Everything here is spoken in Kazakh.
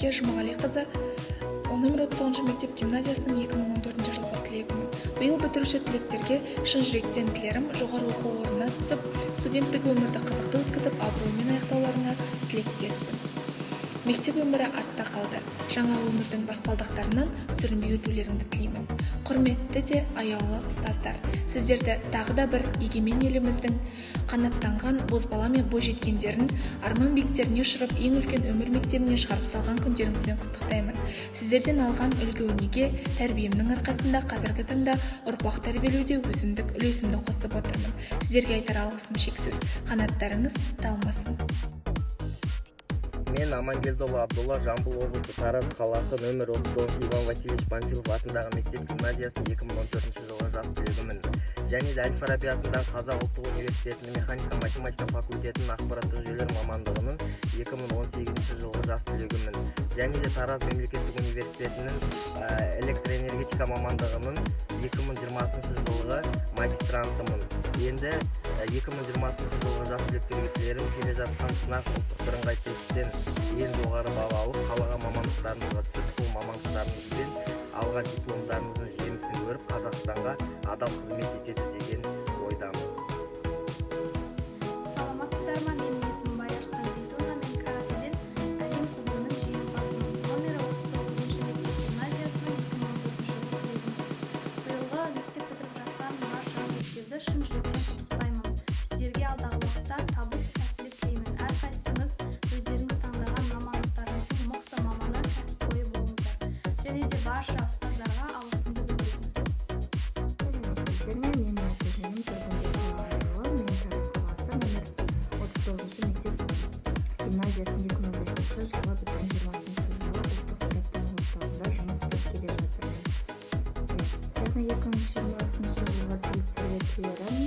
Мереке Жұмағалиқызы нөмір 39 мектеп гимназиясының 2014 жылғы түлегімін. Биыл бітіруші түлектерге шын жүректен тілерім жоғары оқу орнына түсіп, студенттік өмірді қызықты өткізіп, абыроймен аяқтауларына тілектеспін. Мектеп өмірі артта қалды. Жаңа өмірдің баспалдақтарынан сүрінбей өтулеріңді тілеймін. Құрметті де аяулы ұстаздар, сіздерді тағы да бір егемен еліміздің қанаттанған бозбала мен бойжеткендерін арман биіктеріне ұшырып, ең үлкен өмір мектебіне шығарып салған күндеріңізбен құттықтаймын. Сіздерден алған үлгі-өнеге, тәрбиемнің арқасында қазіргі таңда ұрпақ тәрбиелеуде өзіндік үлесімді қосып отырмын. Сіздерге айтар алғысым шексіз. Қанаттарыңыз талмасын. Мен Амангелдіұлы Абдулла, Жамбыл облысы Тараз қаласы нөмір 39 Иван Васильевич Панфилов атындағы мектеп гимназиясының 2014 жылғы жас түлегімін. Және де Әл-Фараби атындағы Қазақ ұлттық университетінің механика-математика факультетінің ақпараттық жүйелер мамандығының 2018 жылғы жас түлегімін. Және де Тараз мемлекеттік университетінің электроэнергетика мамандығының 2020 жылғы магистрантымын. Енді 2020 жылғы жас түлектерге тілерім келе жатқан сынақ ұлттық бірыңғай тесттен ең жоғары бала алып, қалаған мамандықтарыңызға түсіп, сол мамандықтарыңызбен алған дипломдарыңыздың жемісін көріп, Қазақстанға адал қызмет етеді деген ойдамын. Саламатсыздар ма? Менің есімім Байарстан Зейтуна, мен каратеден әлем кубогының жеңімпазымын. Номері 39 мектеп гимназиясының 2014 жылғы түлегімін. Биылғы мектеп бітіріп жатқан барша түлектерді шын жүректен құттықтаймын. Сіздерге алдағы уақытта табыс, сәттілік тілеймін. Әрқайсыңыз өздеріңіз таңдаған мамандықтарыңыздың мықты маманы, кәсіпқойы болыңыздар. Және де барша ұстаздарға алғысымды білдіремін. Менің аты-жөнім Тұрғынбек Ағайұлы, мен Тараз қаласы нөмір 39 мектеп гимназиясының 2005 жылы бітірген 20 жылы ұлттық кітаптар орталығында жұмыс істеп келе жатырмын. Яғни 2020 жылғы түлектерге тілерім